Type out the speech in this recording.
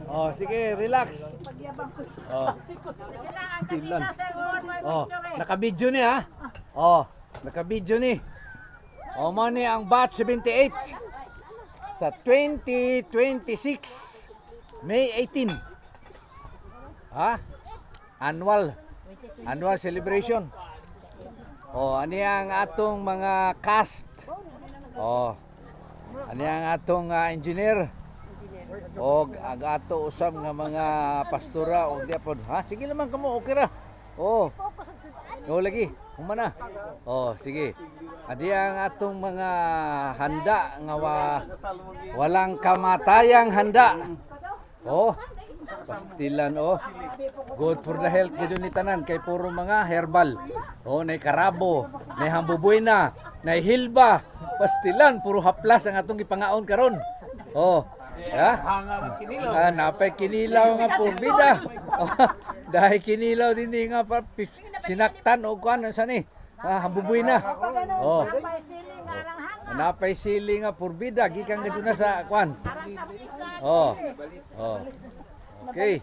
Oh, sige, relax. Oh. Tilan. Oh, naka-video ni ha. Oh, naka-video ni. Oh, mo ni ang batch 78 sa 2026 May 18. Ha? Annual celebration. Oh, ani ang atong mga cast. Oh. Ani ang atong engineer. Og ato usab nga mga pastora og diapon. Ha, sige naman kamo, okay ra. Oh. Oh lagi, humana. Oh, sige. Adi ang atong mga handa nga walang kamatayang handa. Oh. Pastilan oh. Good for the health gid ni tanan kay puro mga herbal. Oh, nay karabo, nay hambubuena, nay hilba. Pastilan puro haplas ang atong gipangaon karon. Oh. Ya? Napay kinilaw nga purbida. Dahil kinilaw din nga sinaktan o kuan sa ni. Hambubuy na. Oh. Napay sili nga purbida gikan gadto na sa kuan. Oh. Oh. Okay.